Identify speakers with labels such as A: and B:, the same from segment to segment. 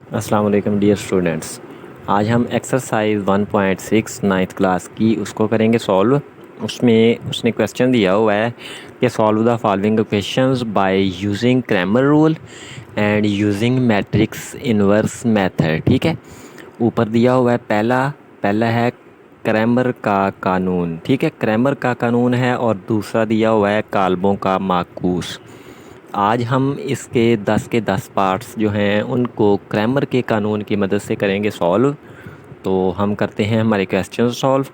A: अस्सलाम वालेकुम dear students. आज हम एक्सरसाइज 1.6 नाइन्थ क्लास की उसको करेंगे सॉल्व। उसमें उसने क्वेश्चन दिया हुआ है कि solve the following equations by using Cramer rule and using matrix inverse method. ठीक है, ऊपर दिया हुआ है पहला है क्रैमर का कानून। ठीक है, क्रैमर का कानून है और दूसरा दिया हुआ है काल्बों का माकूस। आज हम इसके 10 के 10 पार्ट्स जो हैं उनको क्रैमर के कानून की मदद से करेंगे सॉल्व। तो हम करते हैं हमारे क्वेश्चन सॉल्व।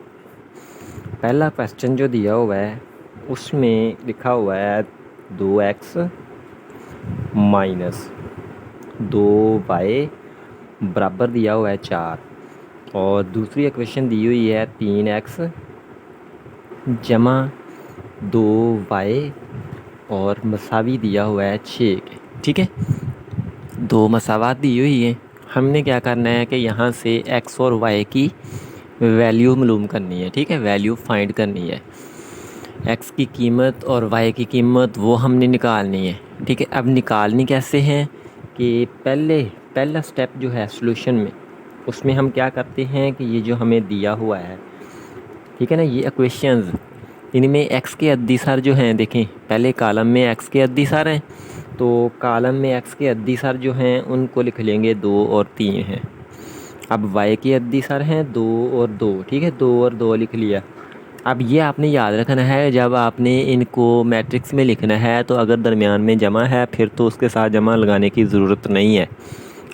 A: पहला क्वेश्चन जो दिया हुआ है उसमें लिखा हुआ है 2x माइनस 2y बराबर दिया हुआ है 4, और दूसरी इक्वेशन दी हुई है 3x जमा 2y और मसावी दिया हुआ है 6 के। ठीक है, दो मसावात दी हुई है। हमने क्या करना है कि यहाँ से x और y की वैल्यू मालूम करनी है। ठीक है, वैल्यू फाइंड करनी है। x की कीमत और y की कीमत वो हमने निकालनी है। ठीक है, अब निकालनी कैसे है कि पहला स्टेप जो है सॉल्यूशन में, उसमें हम क्या करते हैं कि ये जो हमें दिया हुआ है, ठीक है ना, ये इक्वेशंस, इनमें x के अद्दिसार जो हैं, देखें पहले कॉलम में x के अद्दिसार हैं, तो कॉलम में x के अद्दिसार जो हैं उनको लिख लेंगे 2 और 3 हैं। अब y के अद्दिसार हैं 2 और 2। ठीक है, 2 और 2 लिख लिया। अब ये आपने याद रखना है, जब आपने इनको मैट्रिक्स में लिखना है तो अगर दरमियान में जमा है फिर तो उसके साथ जमा लगाने की ज़रूरत नहीं है।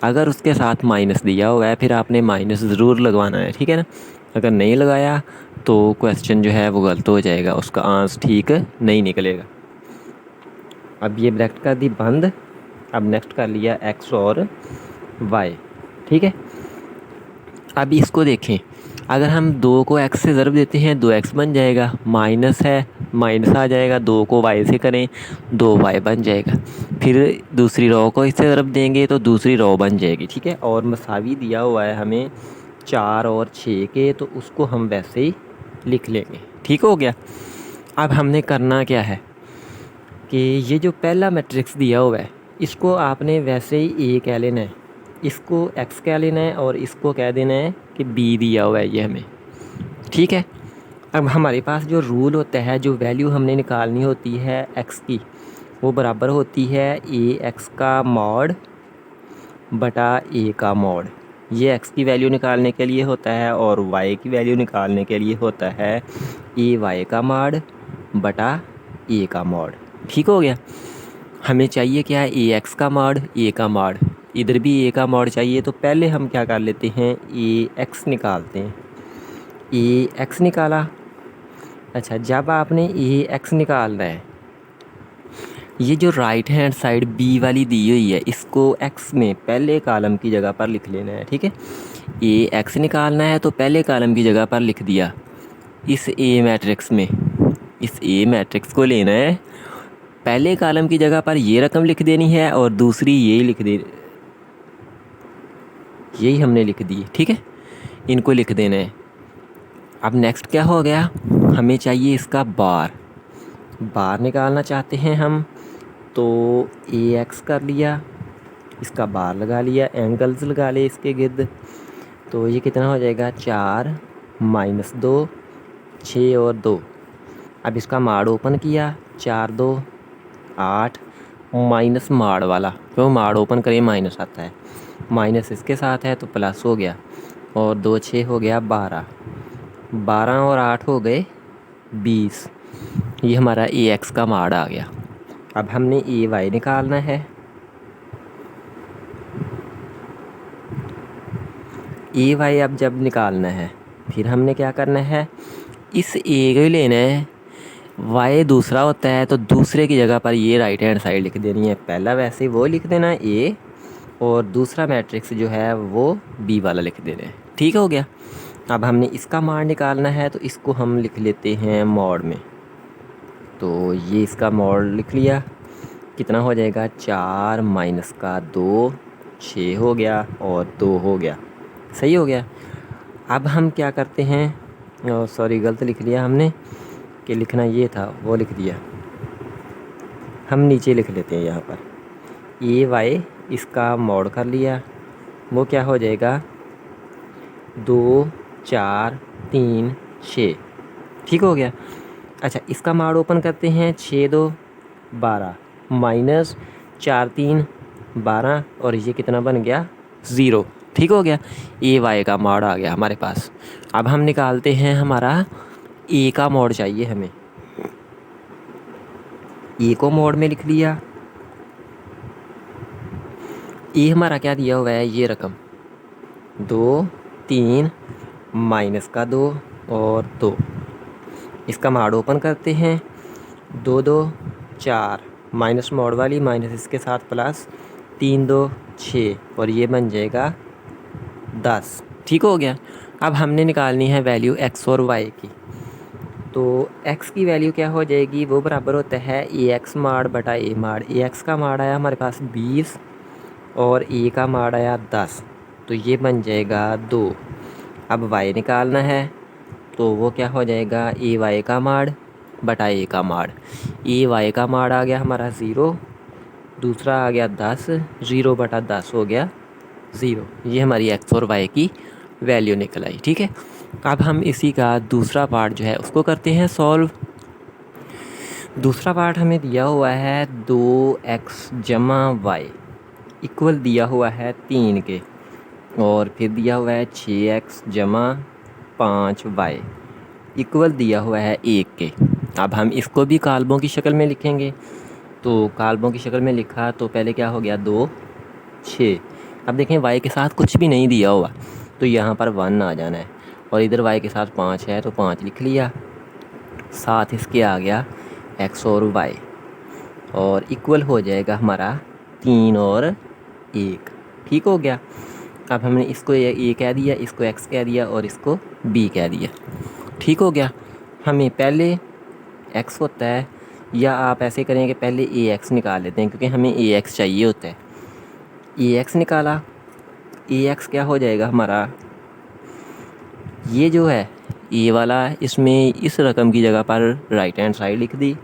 A: अगर उसके साथ माइनस दिया हुआ है फिर आपने माइनस ज़रूर लगवाना है। ठीक है ना, अगर नहीं लगाया तो क्वेश्चन जो है वो गलत हो जाएगा, उसका आंसर ठीक नहीं निकलेगा। अब ये ब्रैकेट कर दी बंद। अब नेक्स्ट कर लिया x और y। ठीक है, अब इसको देखें, अगर हम 2 को x से ज़रब देते हैं 2x बन जाएगा, माइनस है माइनस आ जाएगा, 2 को y से करें 2y बन जाएगा, फिर दूसरी रो को इससे ज़रब देंगे तो दूसरी रो बन जाएगी। ठीक है, और मसावी दिया हुआ है हमें 4 और 6 के, तो उसको हम वैसे ही लिख लेंगे। ठीक हो गया। अब हमने करना क्या है कि ये जो पहला मैट्रिक्स दिया हुआ है इसको आपने वैसे ही ए कह लेना है, इसको एक्स कह लेना है और इसको कह देना है कि बी दिया हुआ है ये हमें। ठीक है, अब हमारे पास जो रूल होता है, जो वैल्यू हमने निकालनी होती है एक्स की, वो बराबर होती है ए एक्स का मॉड बटा ए का मॉड। ये एक्स की वैल्यू निकालने के लिए होता है और वाई की वैल्यू निकालने के लिए होता है ए वाई का मॉड बटा ए का मॉड। ठीक हो गया। हमें चाहिए क्या है, ए एक्स का मॉड ए का मॉड, इधर भी ए का मॉड चाहिए, तो पहले हम क्या कर लेते हैं, ए एक्स निकालते हैं। ए एक्स निकाला। अच्छा, जब आपने ए एक्स निकालना है, ये जो राइट हैंड साइड बी वाली दी हुई है इसको एक्स में पहले कॉलम की जगह पर लिख लेना है। ठीक है, ए एक्स निकालना है तो पहले कॉलम की जगह पर लिख दिया। इस ए मैट्रिक्स में, इस ए मैट्रिक्स को लेना है, पहले कॉलम की जगह पर ये रकम लिख देनी है और दूसरी यही लिख दे, यही हमने लिख दी। ठीक है, इनको लिख देना है। अब नेक्स्ट क्या हो गया, हमें चाहिए इसका बार निकालना चाहते हैं हम, तो ए एक्स कर लिया, इसका बार लगा लिया, एंगल्स लगा ले इसके गिर्द, तो ये कितना हो जाएगा 4 माइनस 2 6 और 2। अब इसका माड़ ओपन किया, 4 2 8 माइनस माड़ वाला, क्यों माड़ ओपन करिए माइनस आता है, माइनस इसके साथ है तो प्लस हो गया, और 2 6 हो गया 12, 12 और 8 हो गए 20। ये हमारा ए एक्स का माड़ आ गया। अब हमने ए वाई निकालना है। ए वाई अब जब निकालना है फिर हमने क्या करना है, इस ए को ही लेना है, वाई दूसरा होता है तो दूसरे की जगह पर ये राइट हैंड साइड लिख देनी है। पहला वैसे ही वो लिख देना ए, और दूसरा मैट्रिक्स जो है वो बी वाला लिख देना है। ठीक हो गया। अब हमने इसका मान निकालना है तो इसको हम लिख लेते हैं मॉड में, तो ये इसका मॉड लिख लिया। कितना हो जाएगा, 4 माइनस का 2 6 हो गया और 2 हो गया। सही हो गया। अब हम क्या करते हैं, सॉरी गलत लिख लिया हमने, कि लिखना ये था वो लिख दिया, हम नीचे लिख लेते हैं यहाँ पर ए वाई, इसका मॉड कर लिया वो क्या हो जाएगा 2 4 3 6। ठीक हो गया। अच्छा, इसका माड़ ओपन करते हैं। 6 2 12 माइनस 4 3 12 और ये कितना बन गया 0। ठीक हो गया। ए वाई का मॉड आ गया हमारे पास। अब हम निकालते हैं हमारा ए का मॉड चाहिए हमें। ए को मॉड में लिख लिया। ए हमारा क्या दिया हुआ है, ये रकम 2 3 माइनस का 2 और 2। इसका मॉड ओपन करते हैं। 2 2 4 माइनस मॉड वाली माइनस इसके साथ प्लस 3 2 6 और ये बन जाएगा 10। ठीक हो गया। अब हमने निकालनी है वैल्यू एक्स और वाई की। तो एक्स की वैल्यू क्या हो जाएगी, वो बराबर होता है ए एक्स माड़ बटा ए माड़। ए एक्स का माड़ आया हमारे पास 20 और ए का माड़ आया 10, तो ये बन जाएगा 2। अब वाई निकालना है, तो वो क्या हो जाएगा ए वाई का माड़ बटा ए का माड़। ए वाई का माड़ आ गया हमारा 0, दूसरा आ गया 10, 0 बटा 10 हो गया 0। ये हमारी एक्स और वाई की वैल्यू निकल आई। ठीक है। अब हम इसी का दूसरा पार्ट जो है उसको करते हैं सॉल्व। दूसरा पार्ट हमें दिया हुआ है 2x जमा वाई इक्वल दिया हुआ है 3 के, और फिर दिया हुआ है 6x जमा 5y इक्वल दिया हुआ है 1 के। अब हम इसको भी काल्बों की शक्ल में लिखेंगे। तो काल्बों की शक्ल में लिखा तो पहले क्या हो गया 2 6। अब देखें y के साथ कुछ भी नहीं दिया हुआ, तो यहाँ पर 1 आ जाना है, और इधर y के साथ 5 है तो 5 लिख लिया। साथ इसके आ गया x और y, और इक्वल हो जाएगा हमारा 3 और 1। ठीक हो गया। अब हमने इसको ए कह दिया, इसको x कह दिया और इसको b कह दिया। ठीक हो गया। हमें पहले x होता है, या आप ऐसे करें कि पहले ए एक्स निकाल लेते हैं, क्योंकि हमें ए एक्स चाहिए होता है। ए एक्स निकाला, ए एक्स क्या हो जाएगा हमारा, ये जो है ए वाला, इसमें इस रकम की जगह पर राइट हैंड साइड लिख दी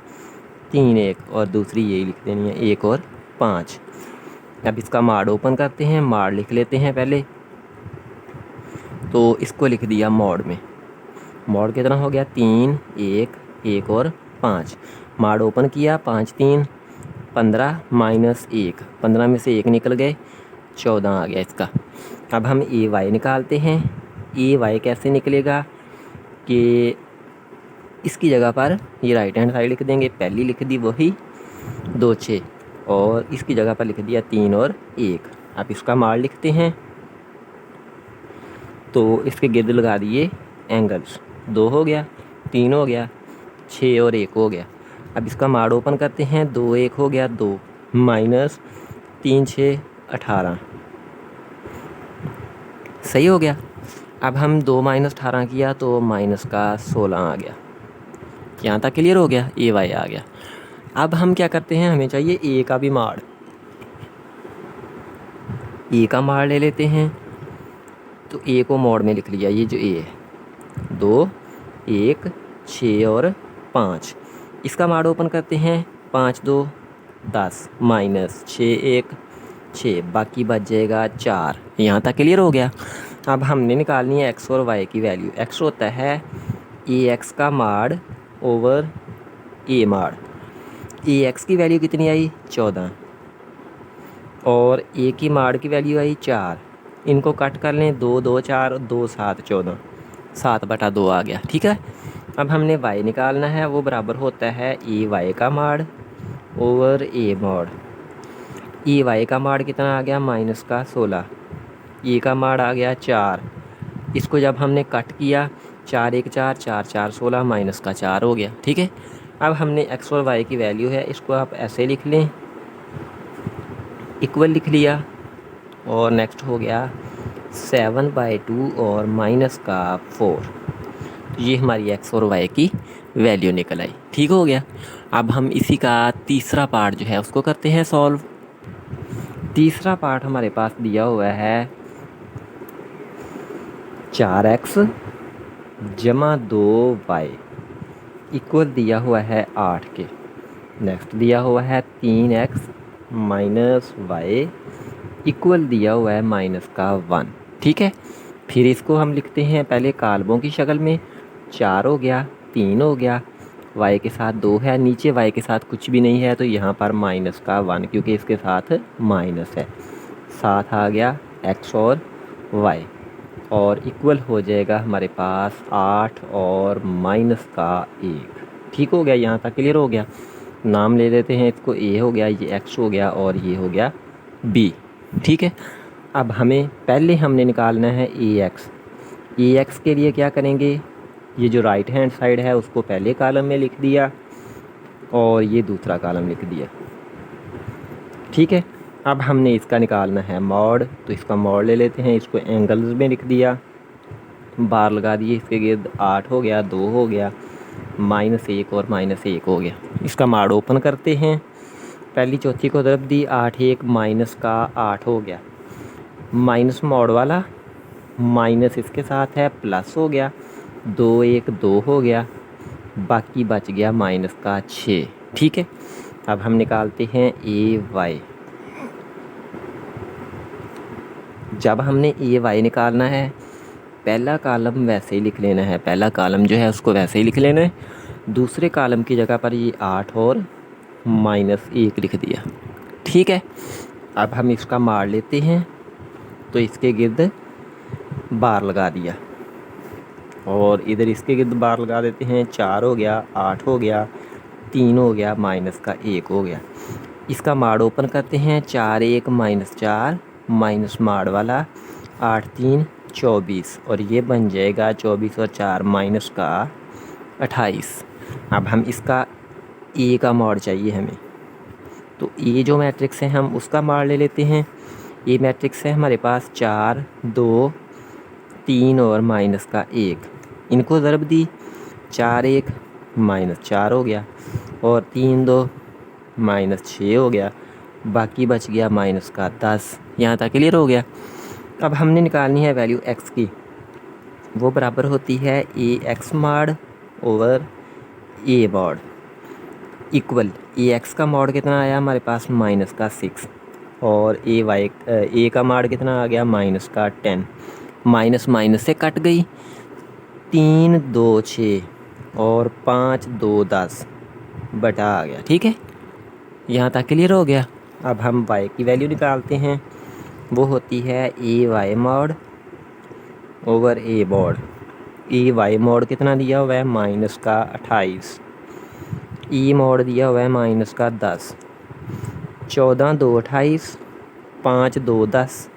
A: 3 1, और दूसरी ये लिख देनी है 1 और 5। अब इसका माड़ ओपन करते हैं, माड़ लिख लेते हैं पहले। तो इसको लिख दिया मॉड में। मॉड कितना हो गया 3 1 1 और 5। माड़ ओपन किया, 5 3 15 माइनस 1, 15 में से 1 निकल गए, 14 आ गया इसका। अब हम ए वाई निकालते हैं। ए वाई कैसे निकलेगा कि इसकी जगह पर ये राइट हैंड साइड लिख देंगे। पहली लिख दी वही 2 6, और इसकी जगह पर लिख दिया 3 और 1। अब इसका माड़ लिखते हैं, तो इसके गिर्द लगा दिए एंगल्स। 2 हो गया, 3 हो गया, 6 और 1 हो गया। अब इसका माड़ ओपन करते हैं। 2 1 हो गया 2, माइनस 3 6 18। सही हो गया। अब हम 2 माइनस 18 किया तो माइनस का 16 आ गया। यहाँ तक क्लियर हो गया, ए वाई आ गया। अब हम क्या करते हैं, हमें चाहिए ए का भी माड़। ए का माड़ ले लेते हैं। तो ए को मॉड में लिख लिया, ये जो ए है 2 1 6 और 5। इसका माड़ ओपन करते हैं। 5 2 10 माइनस 6 1 6, बाकी बच जाएगा 4। यहाँ तक क्लियर हो गया। अब हमने निकालनी है एक्स और वाई की वैल्यू। एक्स होता है ए एक्स का माड़ ओवर ए माड़। ए एक्स की वैल्यू कितनी आई 14, और ए की माड़ की वैल्यू आई 4। इनको कट कर लें, 2 2 4 2 7 14, 7 बटा 2 आ गया। ठीक है। अब हमने वाई निकालना है, वो बराबर होता है ए वाई का माड़ ओवर ए माड़। ए वाई का माड़ कितना आ गया माइनस का 16, ए का माड़ आ गया 4। इसको जब हमने कट किया 4 1 4 4 4 16 माइनस का 4 हो गया। ठीक है। अब हमने एक्स और वाई की वैल्यू है, इसको आप ऐसे लिख लें, इक्वल लिख लिया, और नेक्स्ट हो गया 7/2 और माइनस का 4। ये हमारी एक्स और वाई की वैल्यू निकल आई। ठीक हो गया। अब हम इसी का तीसरा पार्ट जो है उसको करते हैं सॉल्व। तीसरा पार्ट हमारे पास दिया हुआ है 4x जमा 2y इक्वल दिया हुआ है 8 के। नेक्स्ट दिया हुआ है 3x माइनस y इक्वल दिया हुआ है माइनस का 1। ठीक है, फिर इसको हम लिखते हैं पहले कालमों की शक्ल में। 4 हो गया, 3 हो गया, y के साथ 2 है, नीचे y के साथ कुछ भी नहीं है तो यहाँ पर माइनस का 1 क्योंकि इसके साथ माइनस है। साथ आ गया x और y और इक्वल हो जाएगा हमारे पास 8 और माइनस का 1। ठीक हो गया, यहाँ तक क्लियर हो गया। नाम ले लेते हैं इसको, a हो गया, ये x हो गया और ये हो गया b। ठीक है, अब हमें पहले हमने निकालना है ax के लिए क्या करेंगे, ये जो राइट हैंड साइड है उसको पहले कॉलम में लिख दिया और ये दूसरा कॉलम लिख दिया। ठीक है, अब हमने इसका निकालना है मॉड, तो इसका मॉड ले लेते हैं, इसको एंगल्स में लिख दिया, बार लगा दिए, इसके गिर्द 8 हो गया, 2 हो गया, -1 और -1 हो गया। इसका मॉड ओपन करते हैं, पहली चौथी को ज़रब दी, 8 1 माइनस का 8 हो गया, माइनस मॉड वाला माइनस इसके साथ है प्लस हो गया, 2 1 2 हो गया, बाकी बच गया माइनस का 6। ठीक है, अब हम निकालते हैं ay। जब हमने ay निकालना है पहला कॉलम वैसे ही लिख लेना है, पहला कॉलम जो है उसको वैसे ही लिख लेना है, दूसरे कॉलम की जगह पर ये 8 और -1 लिख दिया। ठीक है, अब हम इसका मार लेते हैं, तो इसके गिर्द बार लगा दिया और इधर इसके गिर्द बार लगा देते हैं, 4 हो गया, 8 हो गया, 3 हो गया, माइनस का 1 हो गया। इसका माड़ ओपन करते हैं, 4 1 -4 माइनस माड़ वाला 8 3 24 और ये बन जाएगा 24 और 4 माइनस का 28। अब हम इसका ए का मॉड चाहिए हमें, तो ये जो मैट्रिक्स है हम उसका मॉड ले लेते हैं। ये मैट्रिक्स है हमारे पास 4 2 3 और माइनस का 1, इनको ज़रब दी, 4 1 -4 हो गया और 3 2 -6 हो गया, बाकी बच गया माइनस का 10। यहाँ तक क्लियर हो गया। अब हमने निकालनी है वैल्यू x की, वो बराबर होती है ax mod over a mod equal ax का मॉड कितना आया हमारे पास माइनस का 6 और a का मॉड कितना आ गया माइनस का 10, माइनस माइनस से कट गई, 3 2 6 और 5 2 10 बटा आ गया। ठीक है, यहाँ तक क्लियर हो गया। अब हम y की वैल्यू निकालते हैं, वो होती है ay mod over a mod. ay mod कितना दिया हुआ है माइनस का 28, e मॉड दिया हुआ है माइनस का 10, 14 2 28, 5 2 10,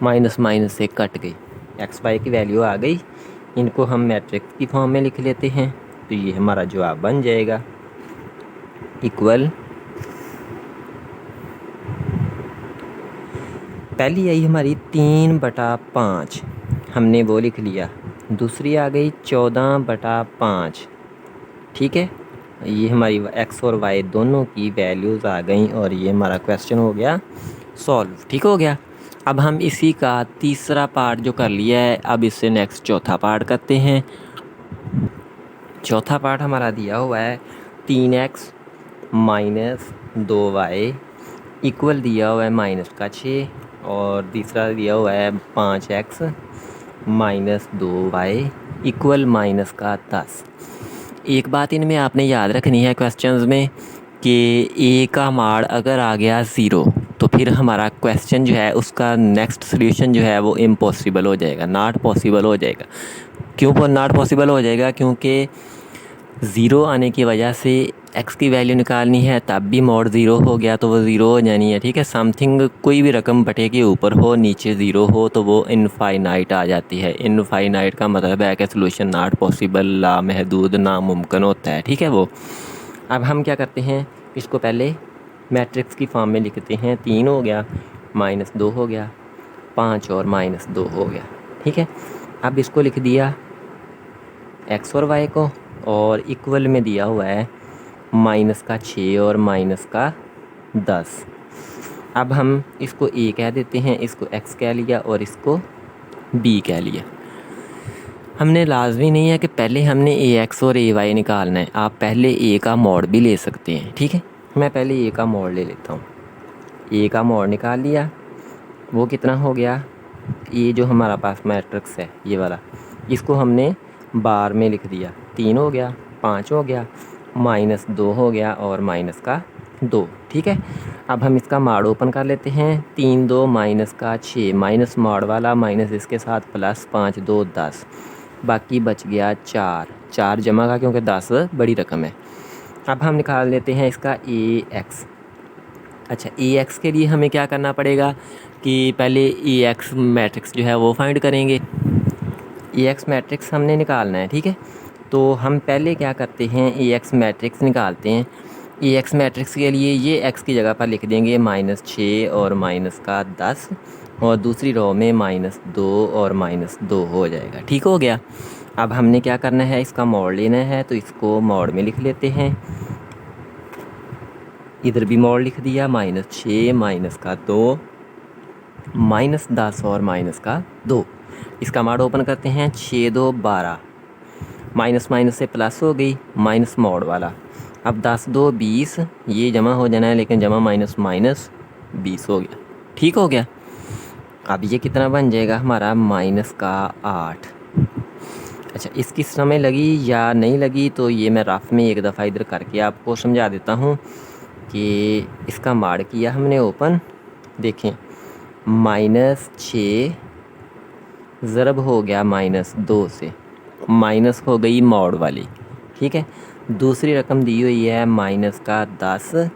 A: माइनस माइनस से कट गई, एक्स वाई की वैल्यू आ गई। इनको हम मैट्रिक्स की फॉर्म में लिख लेते हैं, तो ये हमारा जवाब बन जाएगा इक्वल, पहली आई हमारी 3/5 हमने वो लिख लिया, दूसरी आ गई 14/5। ठीक है, ये हमारी x और y दोनों की वैल्यूज़ आ गई और ये हमारा क्वेश्चन हो गया सॉल्व। ठीक हो गया। अब हम इसी का तीसरा पार्ट जो कर लिया है, अब इससे नेक्स्ट चौथा पार्ट करते हैं। चौथा पार्ट हमारा दिया हुआ है 3x - 2y इक्वल दिया हुआ है माइनस का 6 और तीसरा दिया हुआ है 5x - 2y इक्वल माइनस का 10। एक बात इनमें आपने याद रखनी है क्वेश्चंस में कि a का माड़ अगर आ गया 0 तो फिर हमारा क्वेश्चन जो है उसका नेक्स्ट सोल्यूशन जो है वो इम्पॉसिबल हो जाएगा, नॉट पॉसिबल हो जाएगा। क्यों नॉट पॉसिबल हो जाएगा? क्योंकि 0 आने की वजह से x की वैल्यू निकालनी है, तब भी मॉड 0 हो गया तो वो 0 हो जानी है। ठीक है, समथिंग कोई भी रकम बटे के ऊपर हो, नीचे 0 हो तो वो इनफाइनाइट आ जाती है। इनफाइनाइट का मतलब है कि सोल्यूशन नॉट पॉसिबल, लामहदूद, नामुमकिन होता है। ठीक है वो। अब हम क्या करते हैं, इसको पहले मैट्रिक्स की फॉर्म में लिखते हैं। 3 हो गया, -2 हो गया, 5 और -2 हो गया। ठीक है, अब इसको लिख दिया x और y को और इक्वल में दिया हुआ है माइनस का 6 और माइनस का 10। अब हम इसको a कह देते हैं, इसको x कह लिया और इसको b कह लिया। हमने लाजमी नहीं है कि पहले हमने ax और ay निकालना है, आप पहले a का मॉड भी ले सकते हैं। ठीक है, मैं पहले a का मॉड ले लेता हूँ। a का मॉड निकाल लिया, वो कितना हो गया, ये जो हमारा पास मैट्रिक्स है ये वाला, इसको हमने बार में लिख दिया। 3 हो गया, 5 हो गया, -2 हो गया और माइनस का 2। ठीक है, अब हम इसका माड़ ओपन कर लेते हैं। 3 2 माइनस का 6, माइनस माड़ वाला माइनस इसके साथ प्लस 5 2 10, बाकी बच गया 4। 4 जमा का, क्योंकि 10 बड़ी रकम है। अब हम निकाल लेते हैं इसका ए एक्स। अच्छा, ए एक्स के लिए हमें क्या करना पड़ेगा कि पहले ए एक्स मैट्रिक्स जो है वो फाइंड करेंगे। ए एक्स मैट्रिक्स हमने निकालना है। ठीक है, तो हम पहले क्या करते हैं, ए एक्स मैट्रिक्स निकालते हैं। ए एक्स मैट्रिक्स के लिए ये एक्स की जगह पर लिख देंगे -6 और माइनस का 10, और दूसरी रो में -2 और -2 हो जाएगा। ठीक हो गया। अब हमने क्या करना है, इसका मोड़ लेना है, तो इसको मोड़ में लिख लेते हैं। इधर भी मोड़ लिख दिया, -6 माइनस का 2 -10 और माइनस का 2। इसका मोड़ ओपन करते हैं। 6 2 12, माइनस माइनस से प्लस हो गई, माइनस मोड़ वाला। अब 10 2 20, ये जमा हो जाना है, लेकिन जमा माइनस माइनस 20 हो गया। ठीक हो गया। अब ये कितना बन जाएगा हमारा, माइनस का 8। अच्छा, इसकी समय लगी या नहीं लगी तो ये मैं रफ में एक दफ़ा इधर करके आपको समझा देता हूँ कि इसका माड़ किया हमने ओपन। देखें, -6 ज़रब हो गया -2 से, माइनस हो गई मोड़ वाली। ठीक है, दूसरी रकम दी हुई है माइनस का 10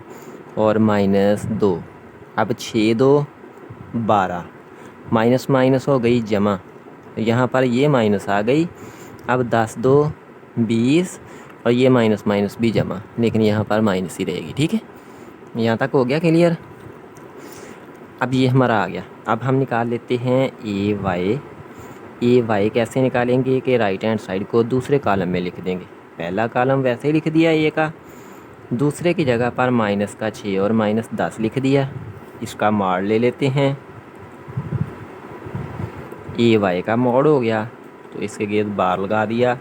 A: और -2। अब 6 2 12, माइनस माइनस हो गई जमा, यहाँ पर ये माइनस आ गई। अब 10 2 20, और ये माइनस माइनस भी जमा, लेकिन यहाँ पर माइनस ही रहेगी। ठीक है, यहाँ तक हो गया क्लियर। अब ये हमारा आ गया। अब हम निकाल लेते हैं ए वाई। ए वाई कैसे निकालेंगे कि राइट हैंड साइड को दूसरे कॉलम में लिख देंगे। पहला कॉलम वैसे ही लिख दिया ए का, दूसरे की जगह पर माइनस का 6 और -10 लिख दिया। इसका मोड़ ले लेते हैं। ए वाई का मोड़ हो गया, तो इसके गेट बार लगा दिया।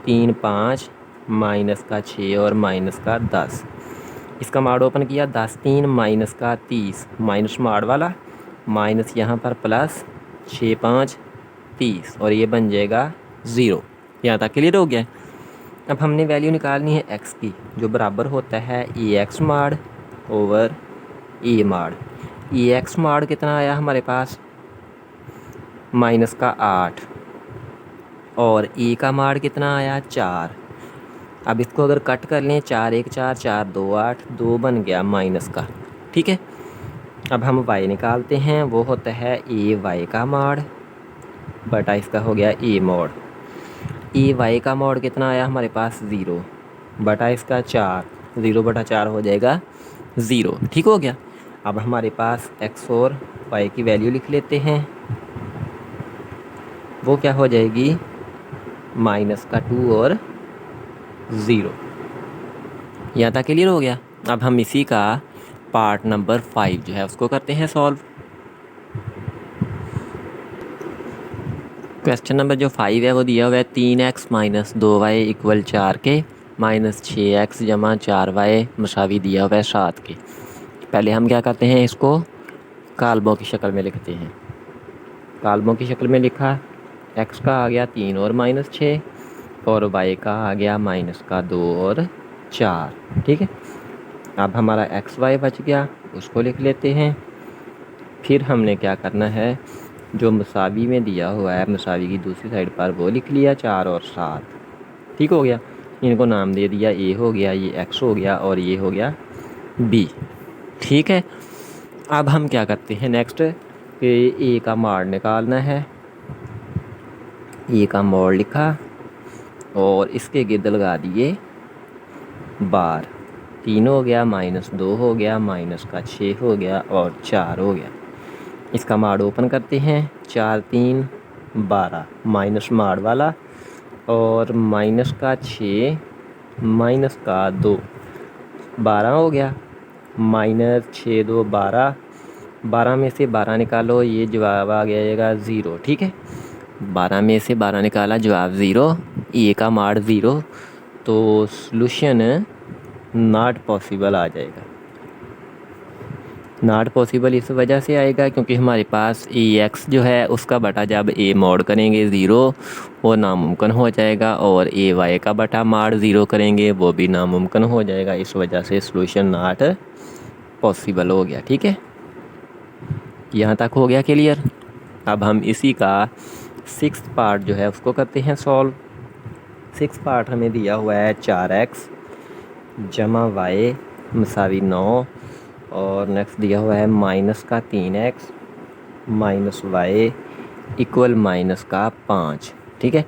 A: 3 5 माइनस का 6 और माइनस का 10। इसका मोड़ ओपन किया। 10 3 माइनस का 30, माइनस मोड़ वाला, माइनस यहाँ पर प्लस 6 5 30, और ये बन जाएगा 0। यहाँ तक क्लियर हो गया। अब हमने वैल्यू निकालनी है एक्स की, जो बराबर होता है ए एक्स माड़ ओवर ए माड़। ए एक्स माड़ कितना आया हमारे पास, माइनस का 8, और ए का माड़ कितना आया 4। अब इसको अगर कट कर लें, 4 1 4 4 2 8, 2 बन गया माइनस का। ठीक है, अब हम वाई निकालते हैं, वो होता है ए वाई का माड़ बटा इसका हो गया ए मोड़। ए वाई का मोड़ कितना आया हमारे पास 0 बटा इसका 4, 0 बटा 4 हो जाएगा 0। ठीक हो गया। अब हमारे पास एक्स और वाई की वैल्यू लिख लेते हैं, वो क्या हो जाएगी, माइनस का 2 और 0। यहाँ तक क्लियर हो गया। अब हम इसी का पार्ट नंबर 5 जो है उसको करते हैं सॉल्व। क्वेश्चन नंबर जो 5 है वो दिया हुआ है 3x - 2y = 4 के, -6x जमा 4y मसावी दिया हुआ है 7 के। पहले हम क्या करते हैं, इसको कालमों की शक्ल में लिखते हैं। कालमों की शक्ल में लिखा, x का आ गया 3 और -6, और y का आ गया -2 और 4। ठीक है, अब हमारा एक्स वाई बच गया, उसको लिख लेते हैं। फिर हमने क्या करना है, जो मसावी में दिया हुआ है मसावी की दूसरी साइड पर वो लिख लिया 4 और 7। ठीक हो गया, इनको नाम दे दिया, ए हो गया, ये एक्स हो गया, और ये हो गया बी। ठीक है, अब हम क्या करते हैं नेक्स्ट कि ए का मोड़ निकालना है। ए का मोड़ लिखा और इसके गिर्द लगा दिए बार। 3 हो गया, -2 हो गया, माइनस का 6 हो गया, और 4 हो गया। इसका माड़ ओपन करते हैं। 4 3 12, माइनस माड़ वाला, और माइनस का 6 माइनस का 2, 12 हो गया। -6 2 12, 12 में से 12 निकालो, ये जवाब आ जाएगा 0। ठीक है, 12 में से 12 निकाला, जवाब 0। ए का माड़ 0, तो सॉल्यूशन नॉट पॉसिबल आ जाएगा। नॉट पॉसिबल इस वजह से आएगा क्योंकि हमारे पास ए एक्स जो है उसका बटा जब ए मॉड करेंगे ज़ीरो वो नामुमकिन हो जाएगा, और ए वाई का बटा मॉड ज़ीरो करेंगे वो भी नामुमकिन हो जाएगा। इस वजह से सॉल्यूशन नॉट पॉसिबल हो गया। ठीक है, यहाँ तक हो गया क्लियर। अब हम इसी का 6th पार्ट जो है उसको करते हैं सॉल्व। 6th पार्ट हमें दिया हुआ है 4x जमा वाई मसावी 9, और नेक्स्ट दिया हुआ है माइनस का 3x minus Y equal minus का 5। ठीक है,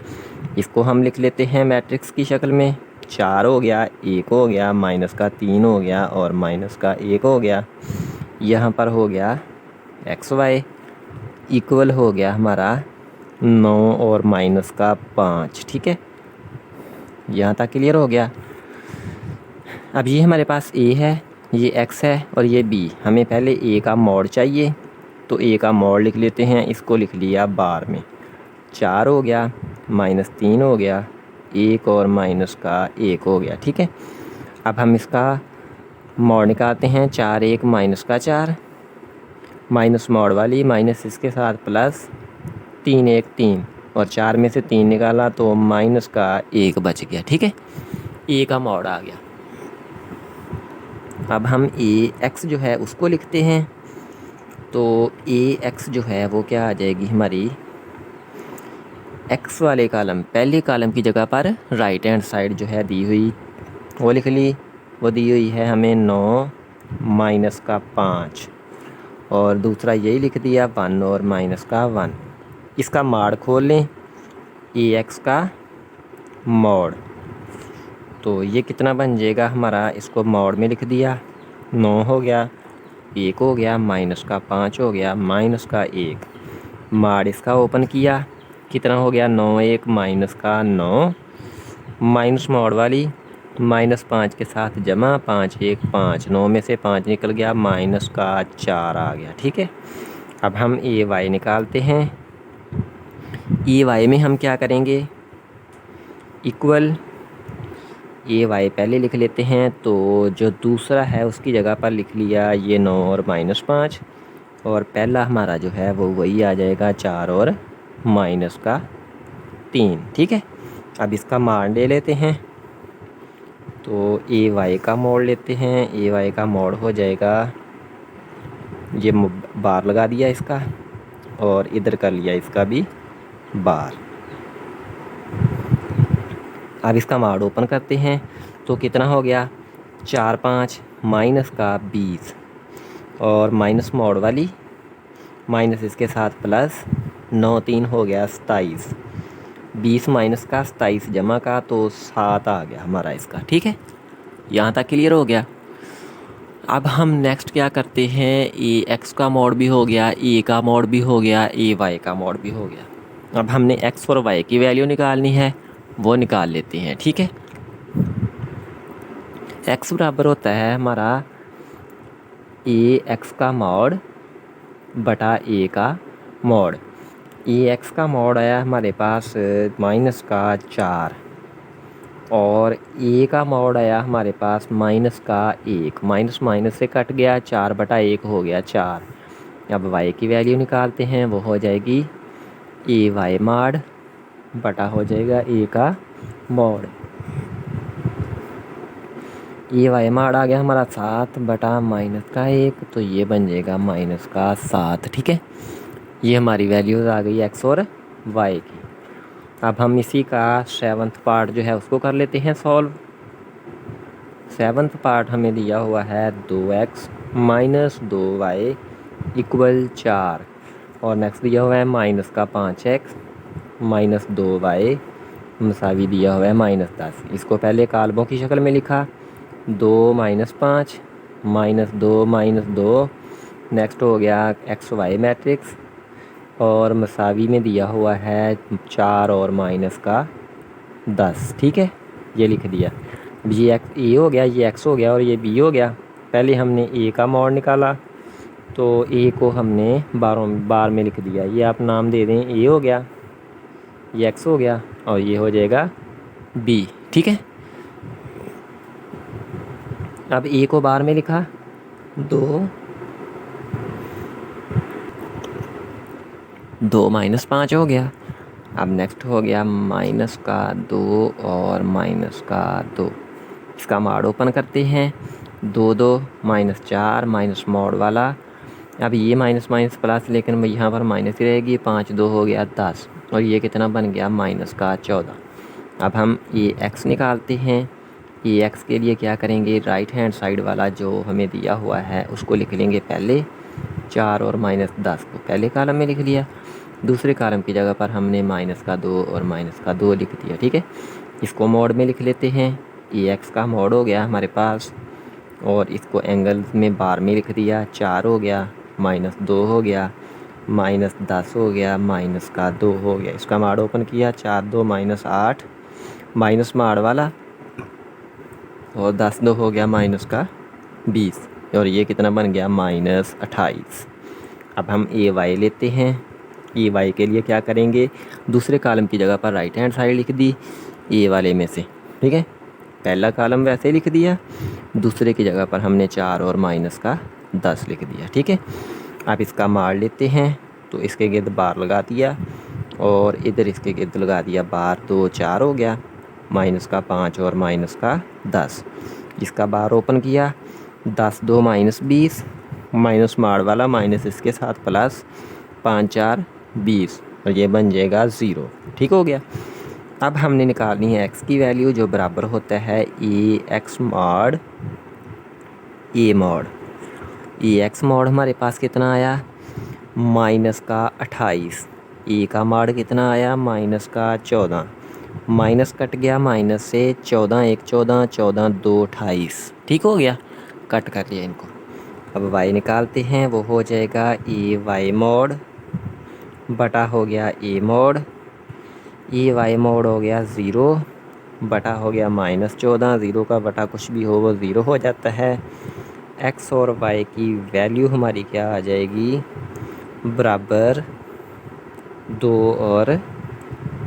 A: इसको हम लिख लेते हैं मैट्रिक्स की शक्ल में। 4 हो गया, 1 हो गया, माइनस का 3 हो गया और माइनस का 1 हो गया। यहाँ पर हो गया एक्स वाई इक्वल हो गया हमारा 9 और माइनस का 5। ठीक है, यहाँ तक क्लियर हो गया। अब ये हमारे पास ए है, ये एक्स है और ये बी। हमें पहले ए का मॉड चाहिए, तो ए का मॉड लिख लेते हैं। इसको लिख लिया बार में। 4 हो गया, माइनस 3 हो गया, 1 और माइनस का 1 हो गया। ठीक है, अब हम इसका मॉड निकालते हैं। 4 1 माइनस का 4, माइनस मॉड वाली माइनस इसके साथ प्लस 3 1 3, और 4 में से 3 निकाला तो माइनस का 1 बच गया। ठीक है, ए का मॉड आ गया। अब हम ए एक्स जो है उसको लिखते हैं। तो ए एक्स जो है वो क्या आ जाएगी हमारी, एक्स वाले कालम पहले कालम की जगह पर राइट हैंड साइड जो है दी हुई वो लिख ली। वो दी हुई है हमें 9 माइनस का 5, और दूसरा यही लिख दिया 1 और माइनस का 1। इसका मॉड खोल लें, ए एक्स का मॉड। तो ये कितना बन जाएगा हमारा, इसको मॉड में लिख दिया। 9 हो गया, 1 हो गया, माइनस का 5 हो गया, माइनस का 1। मॉड इसका ओपन किया, कितना हो गया 9 1 माइनस का 9, माइनस मॉड वाली माइनस 5 के साथ जमा 5 1 5, 9 में से 5 निकल गया, माइनस का 4 आ गया। ठीक है, अब हम ए वाई निकालते हैं। ए वाई में हम क्या करेंगे, इक्वल ए वाई पहले लिख लेते हैं। तो जो दूसरा है उसकी जगह पर लिख लिया ये 9 और माइनस 5, और पहला हमारा जो है वो वही आ जाएगा 4 और माइनस का 3। ठीक है, अब इसका मान ले लेते हैं। तो ए वाई का मोड़ लेते हैं। ए वाई का मोड़ हो जाएगा, ये बार लगा दिया इसका और इधर कर लिया इसका भी बार। अब इसका माड ओपन करते हैं। तो कितना हो गया 4 5 माइनस का 20, और माइनस मोड वाली माइनस इसके साथ प्लस 9 3 हो गया 27, 20 माइनस का 27 जमा का तो 7 आ गया हमारा इसका। ठीक है, यहाँ तक क्लियर हो गया। अब हम नेक्स्ट क्या करते हैं, ए एक्स का मोड भी हो गया, ए का मोड भी हो गया, ए वाई का मोड भी हो गया। अब हमने एक्स और वाई की वैल्यू निकालनी है, वो निकाल लेते हैं। ठीक है, एक्स बराबर होता है हमारा ए एक्स का मोड बटा ए का मोड। ए एक्स का मोड आया हमारे पास माइनस का 4, और ए का मोड आया हमारे पास माइनस का 1। माइनस माइनस से कट गया, 4 बटा 1 हो गया 4। अब वाई की वैल्यू निकालते हैं, वो हो जाएगी ए वाई मॉड बटा हो जाएगा ए का मोड। ए वाई मॉड आ गया हमारा 7 बटा माइनस का 1, तो ये बन जाएगा माइनस का 7। ठीक है, ये हमारी वैल्यूज़ आ गई एक्स और वाई की। अब हम इसी का 7th पार्ट जो है उसको कर लेते हैं सॉल्व। 7th पार्ट हमें दिया हुआ है 2x माइनस 2y इक्वल 4, और नेक्स्ट दिया हुआ है माइनस का 5x माइनस 2y मसावी दिया हुआ है माइनस 10। इसको पहले कालमों की शक्ल में लिखा, 2 माइनस 5 माइनस 2 माइनस 2, नेक्स्ट हो गया एक्स वाई मैट्रिक्स, और मसावी में दिया हुआ है 4 और माइनस का 10। ठीक है, ये लिख दिया। ये एक्स ए हो गया, ये एक्स हो गया और ये बी हो गया। पहले हमने ए का मॉड निकाला, तो ए को हमने बार में लिख दिया। ये आप नाम दे दें, ए हो गया, ये एक्स हो गया और ये हो जाएगा बी। ठीक है, अब ए को बार में लिखा 2 2 माइनस 5 हो गया। अब नेक्स्ट हो गया माइनस का 2 और माइनस का 2। इसका मॉड ओपन करते हैं। 2 2 माइनस 4 माइनस मॉड वाला। अब ये माइनस माइनस प्लस, लेकिन यहाँ पर माइनस ही रहेगी। 5 2 हो गया 10 और ये कितना बन गया माइनस का 14। अब हम ए एक्स निकालते हैं। ए एक्स के लिए क्या करेंगे, राइट हैंड साइड वाला जो हमें दिया हुआ है उसको लिख लेंगे पहले। 4 और माइनस 10 को पहले कॉलम में लिख लिया। दूसरे कॉलम की जगह पर हमने माइनस का 2 और माइनस का 2 लिख दिया। ठीक है, इसको मोड में लिख लेते हैं। ए एक्स का मोड हो गया हमारे पास, और इसको एंगल में बार में लिख दिया। 4 हो गया, माइनस 2 हो गया, माइनस 10 हो गया, माइनस का 2 हो गया। इसका मोड ओपन किया। 4 2 माइनस 8 माइनस मोड वाला, और 10 2 हो गया माइनस का 20, और ये कितना बन गया माइनस 28। अब हम ए वाई लेते हैं। ए वाई के लिए क्या करेंगे, दूसरे कॉलम की जगह पर राइट हैंड साइड लिख दी ए वाले में से। ठीक है, पहला कॉलम वैसे लिख दिया, दूसरे की जगह पर हमने 4 और माइनस का 10 लिख दिया। ठीक है, अब इसका मार लेते हैं। तो इसके गिर्द बार लगा दिया, और इधर इसके गिर्द लगा दिया बार। 2 4 हो गया, माइनस का 5 और माइनस का 10। इसका बार ओपन किया। 10 2 माइनस 20, माइनस मार वाला, माइनस इसके साथ प्लस, 5 4 20, और ये बन जाएगा 0। ठीक हो गया। अब हमने निकालनी है एक्स की वैल्यू, जो बराबर होता है ए x mod A mod. A x mod हमारे पास कितना आया, माइनस का 28। ए का मॉड कितना आया, माइनस का 14। माइनस कट गया माइनस से, 14 1 14, 14 2 28। ठीक हो गया, कट कर लिया इनको। अब वाई निकालते हैं। वो हो जाएगा ए वाई मॉड बटा हो गया A mod. A Y mod हो गया 0 बटा हो गया माइनस 14। 0 का बटा कुछ भी हो वो 0 हो जाता है। एक्स और वाई की वैल्यू हमारी क्या आ जाएगी, बराबर 2 और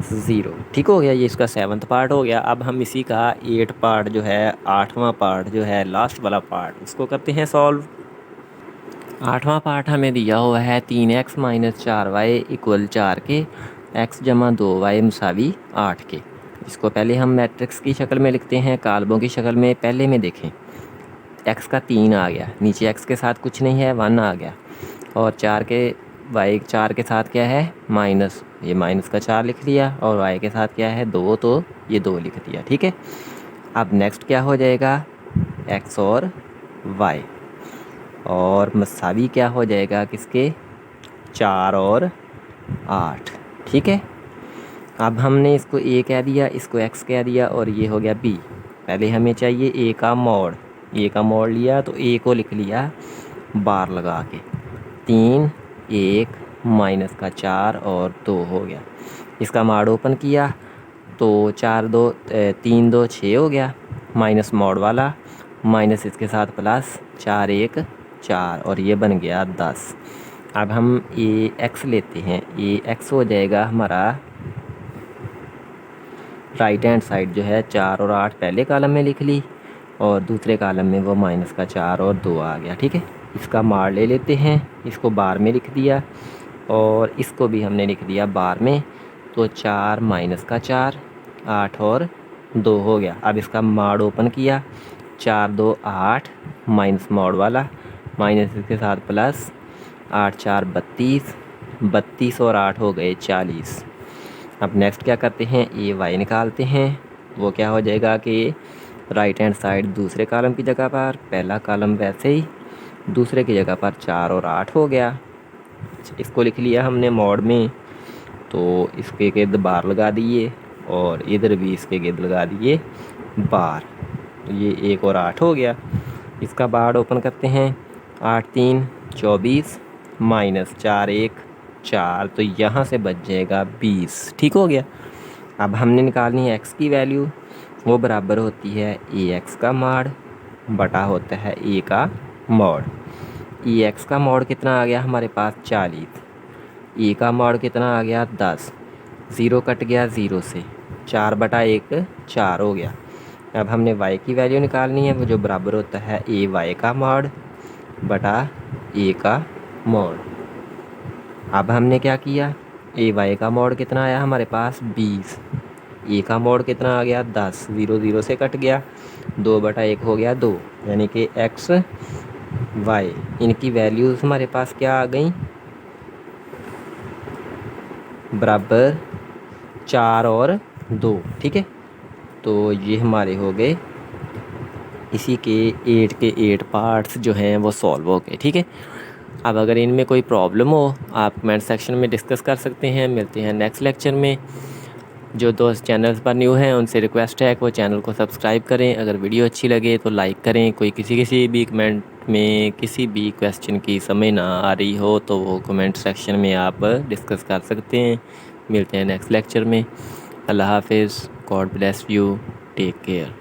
A: 0। ठीक हो गया, ये इसका 7वां पार्ट हो गया। अब हम इसी का 8 पार्ट जो है, 8वां पार्ट जो है लास्ट वाला पार्ट, उसको करते हैं सॉल्व। 8वां पार्ट हमें दिया हुआ है 3x माइनस 4y इक्वल 4 के, x जमा 2y मसावी 8 के। इसको पहले हम मैट्रिक्स की शक्ल में लिखते हैं, कालमों की शक्ल में। पहले में देखें, x का 3 आ गया, नीचे x के साथ कुछ नहीं है, 1 आ गया, और 4 के y 4 के साथ क्या है माइनस, ये माइनस का 4 लिख लिया, और y के साथ क्या है 2, तो ये 2 लिख दिया। ठीक है, अब नेक्स्ट क्या हो जाएगा, x और y, और मसावी क्या हो जाएगा किसके, 4 और 8। ठीक है, अब हमने इसको a कह दिया, इसको x कह दिया, और ये हो गया b। पहले हमें चाहिए a का मॉड। a का मॉड लिया तो a को लिख लिया बार लगा के। 3 1 माइनस का 4 और 2 हो गया। इसका मॉड ओपन किया तो 4 2 3 2 6 हो गया, माइनस मॉड वाला, माइनस इसके साथ प्लस, 4 1 4, और ये बन गया 10। अब हम ए एक्स लेते हैं। ए एक्स हो जाएगा हमारा राइट हैंड साइड जो है, 4 और 8 पहले कॉलम में लिख ली, और दूसरे कॉलम में वो माइनस का 4 और 2 आ गया। ठीक है, इसका मार ले लेते हैं, इसको बार में लिख दिया, और इसको भी हमने लिख दिया बार में। तो 4 माइनस का 4, 8 और 2 हो गया। अब इसका मार ओपन किया। 4 2 8 माइनस मॉड वाला, माइनस इसके साथ प्लस, 8 4 32, 32 और 8 हो गए 40। अब नेक्स्ट क्या करते हैं, ए वाई निकालते हैं। वो क्या हो जाएगा कि राइट हैंड साइड दूसरे कॉलम की जगह पर, पहला कॉलम वैसे ही, दूसरे की जगह पर 4 और 8 हो गया। इसको लिख लिया हमने मॉड में, तो इसके गिर्द बार लगा दिए, और इधर भी इसके गिर्द लगा दिए बार, तो ये 1 और 8 हो गया। इसका बार ओपन करते हैं। 8 3 24 माइनस 4 1 4, तो यहाँ से बच जाएगा 20। ठीक हो गया। अब हमने निकालनी है x की वैल्यू। वो बराबर होती है ए एक्स का मॉड बटा होता है ए का मॉड। ए एक्स का मॉड कितना आ गया हमारे पास 40, ए का मॉड कितना आ गया 10। 0 कट गया 0 से, 4 बटा 1 4 हो गया। अब हमने y की वैल्यू निकालनी है, वो जो बराबर होता है ए वाई का मॉड बटा ए का मॉड। अब हमने क्या किया, ए वाई का मॉड कितना आया हमारे पास 20, ए का मॉड कितना आ गया 10, 0 0 से कट गया, 2/1 हो गया 2, यानी कि एक्स वाई इनकी वैल्यूज़ हमारे पास क्या आ गई, बराबर 4 और 2। ठीक है, तो ये हमारे हो गए इसी के 8 पार्ट्स जो हैं वो सॉल्व हो गए। ठीक है, अब अगर इनमें कोई प्रॉब्लम हो आप कमेंट सेक्शन में डिस्कस कर सकते हैं। मिलते हैं नेक्स्ट लेक्चर में। जो दोस्त चैनल्स पर न्यू हैं उनसे रिक्वेस्ट है कि वो चैनल को सब्सक्राइब करें। अगर वीडियो अच्छी लगे तो लाइक करें। कोई किसी भी कमेंट में किसी भी क्वेश्चन की समझ ना आ रही हो तो वो कमेंट सेक्शन में आप डिस्कस कर सकते हैं। मिलते हैं नेक्स्ट लेक्चर में। अल्लाह हाफिज़, God bless you, take care.